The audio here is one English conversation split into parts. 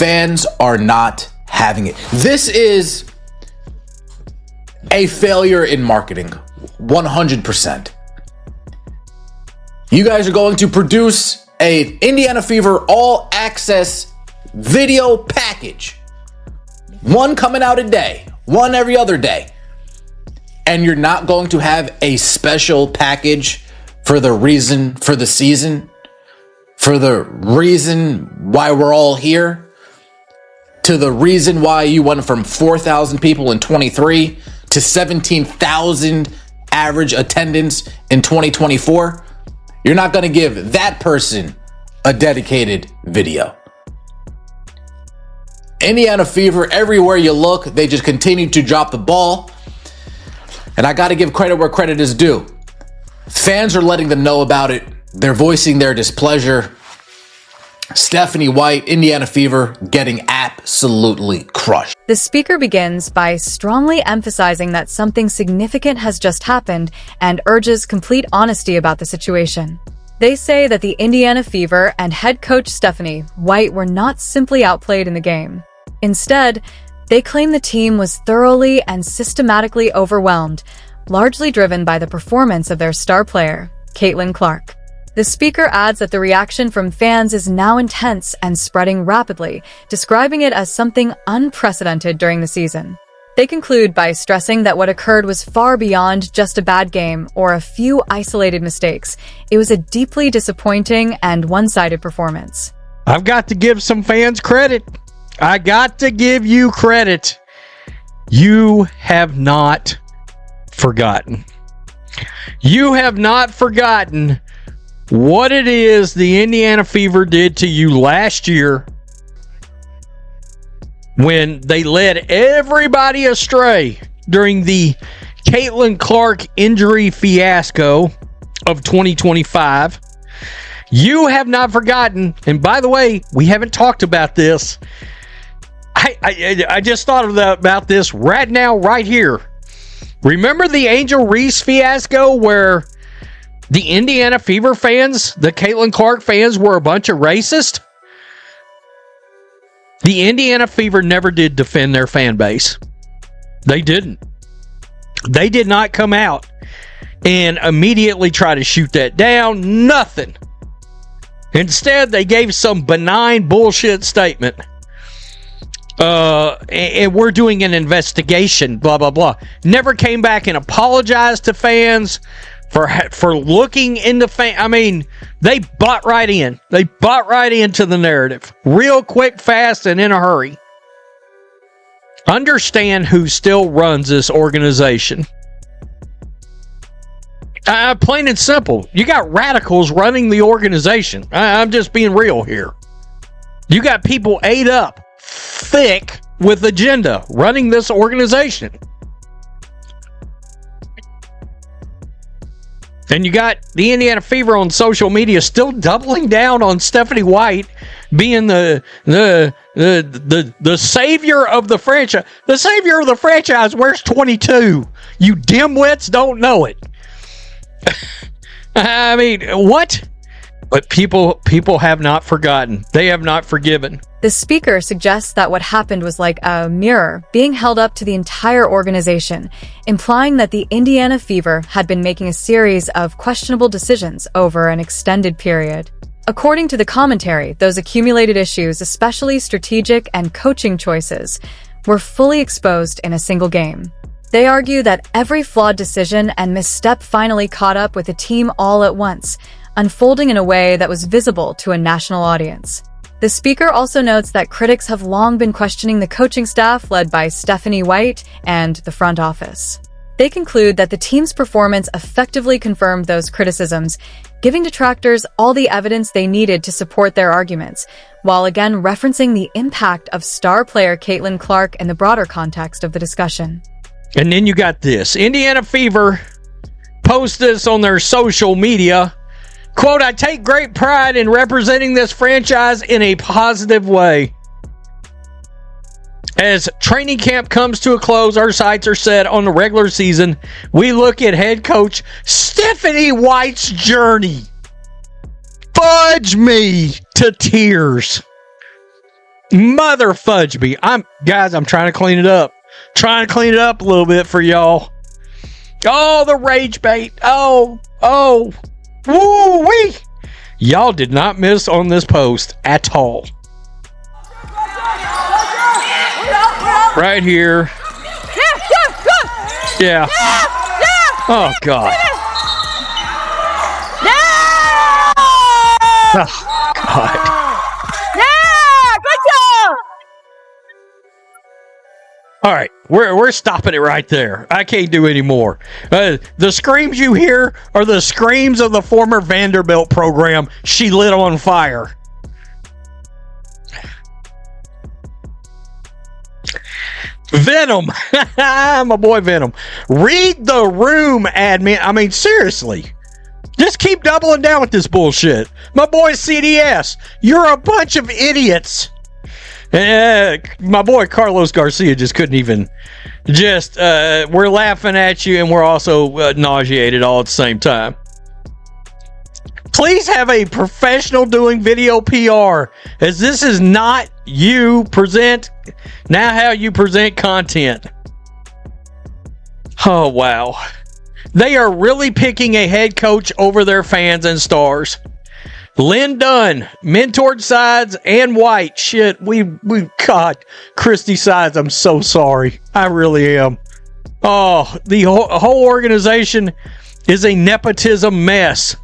Fans are not having it. This is a failure in marketing, 100%. You guys are going to produce a Indiana Fever all access video package. One coming out a day, one every other day. And you're not going to have a special package for the reason for the season, for the reason why we're all here, to the reason why you went from 4,000 people in 23 to 17,000 average attendance in 2024. You're not going to give that person a dedicated video. Indiana Fever, everywhere you look, they just continue to drop the ball. And I got to give credit where credit is due. Fans are letting them know about it. They're voicing their displeasure. Stephanie White, Indiana Fever, getting absolutely crushed. The speaker begins by strongly emphasizing that something significant has just happened and urges complete honesty about the situation. They say that the Indiana Fever and head coach Stephanie White were not simply outplayed in the game. Instead, they claim the team was thoroughly and systematically overwhelmed, largely driven by the performance of their star player, Caitlin Clark. The speaker adds that the reaction from fans is now intense and spreading rapidly, describing it as something unprecedented during the season. They conclude by stressing that what occurred was far beyond just a bad game or a few isolated mistakes. It was a deeply disappointing and one-sided performance. I've got to give some fans credit. I got to give you credit. You have not forgotten. You have not forgotten what it is the Indiana Fever did to you last year when they led everybody astray during the Caitlin Clark injury fiasco of 2025. You have not forgotten, and by the way, we haven't talked about this. I just thought about this right now, right here. Remember the Angel Reese fiasco where the Indiana Fever fans, the Caitlin Clark fans, were a bunch of racists? The Indiana Fever never did defend their fan base. They didn't. They did not come out and immediately try to shoot that down. Nothing. Instead, they gave some benign bullshit statement. And we're doing an investigation, blah, blah, blah. Never came back and apologized to fans for looking into I mean, they bought right in. They bought right into the narrative. Real quick, fast, and in a hurry. Understand who still runs this organization. Plain and simple. You got radicals running the organization. I'm just being real here. You got people ate up, thick with agenda, running this organization. And you got the Indiana Fever on social media still doubling down on Stephanie White being the savior of the franchise. The savior of the franchise wears 22. You dimwits don't know it. I mean, what? But people have not forgotten. They have not forgiven. The speaker suggests that what happened was like a mirror being held up to the entire organization, implying that the Indiana Fever had been making a series of questionable decisions over an extended period. According to the commentary, those accumulated issues, especially strategic and coaching choices, were fully exposed in a single game. They argue that every flawed decision and misstep finally caught up with the team all at once, unfolding in a way that was visible to a national audience. The speaker also notes that critics have long been questioning the coaching staff led by Stephanie White and the front office. They conclude that the team's performance effectively confirmed those criticisms, giving detractors all the evidence they needed to support their arguments, while again referencing the impact of star player Caitlin Clark in the broader context of the discussion. And then you got this. Indiana Fever post this on their social media. Quote, I take great pride in representing this franchise in a positive way. As training camp comes to a close, our sights are set on the regular season. We look at head coach Stephanie White's journey. Fudge me to tears. Mother fudge me. I'm trying to clean it up. Trying to clean it up a little bit for y'all. Oh, the rage bait. Oh. Woo-wee. Y'all did not miss on this post at all. Right here. Yeah. Oh, God. Oh, God. All right, we're stopping it right there. I can't do any more. The screams you hear are the screams of the former Vanderbilt program she lit on fire. Venom. My boy Venom. Read the room, admin. I mean, seriously. Just keep doubling down with this bullshit. My boy CDS, you're a bunch of idiots. My boy Carlos Garcia just couldn't even. We're laughing at you and we're also nauseated all at the same time. Please have a professional doing video PR, as this is not how you present content. Oh, wow. They are really picking a head coach over their fans and stars. Lynn Dunn, mentored Sides and White. Shit, we God, Christy Sides, I'm so sorry. I really am. Oh, the whole organization is a nepotism mess.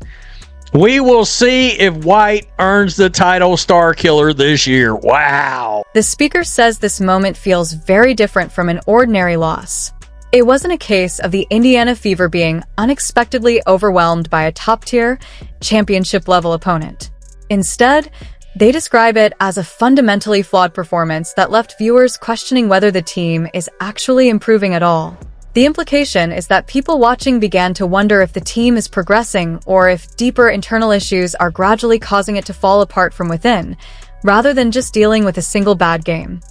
We will see if White earns the title Star Killer this year. Wow. The speaker says this moment feels very different from an ordinary loss. It wasn't a case of the Indiana Fever being unexpectedly overwhelmed by a top-tier, championship-level opponent. Instead, they describe it as a fundamentally flawed performance that left viewers questioning whether the team is actually improving at all. The implication is that people watching began to wonder if the team is progressing or if deeper internal issues are gradually causing it to fall apart from within, rather than just dealing with a single bad game.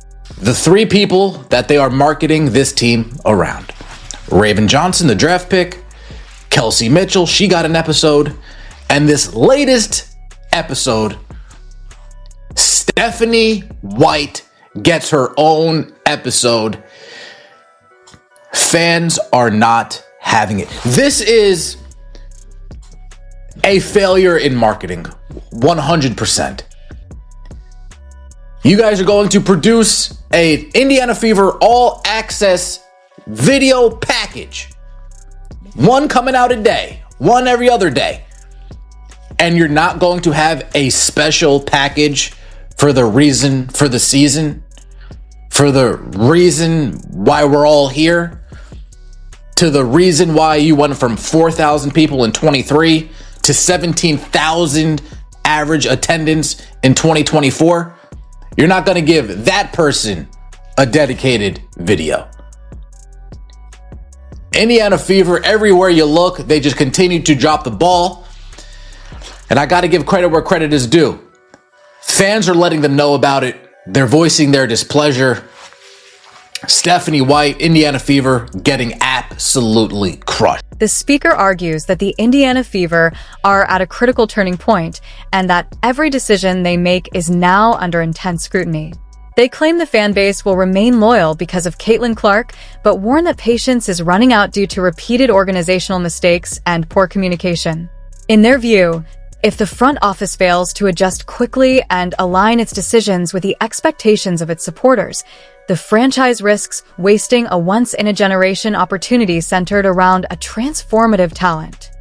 The three people that they are marketing this team around. Raven Johnson, the draft pick. Kelsey Mitchell, she got an episode. And this latest episode, Stephanie White gets her own episode. Fans are not having it. This is a failure in marketing, 100%. You guys are going to produce a Indiana Fever all access video package. One coming out a day, one every other day. And you're not going to have a special package for the reason for the season, for the reason why we're all here, to the reason why you went from 4,000 people in 23 to 17,000 average attendance in 2024. You're not going to give that person a dedicated video. Indiana Fever, everywhere you look, they just continue to drop the ball. And I got to give credit where credit is due. Fans are letting them know about it. They're voicing their displeasure. Stephanie White, Indiana Fever, getting absolutely crushed. The speaker argues that the Indiana Fever are at a critical turning point and that every decision they make is now under intense scrutiny. They claim the fan base will remain loyal because of Caitlin Clark, but warn that patience is running out due to repeated organizational mistakes and poor communication. In their view, if the front office fails to adjust quickly and align its decisions with the expectations of its supporters, the franchise risks wasting a once-in-a-generation opportunity centered around a transformative talent.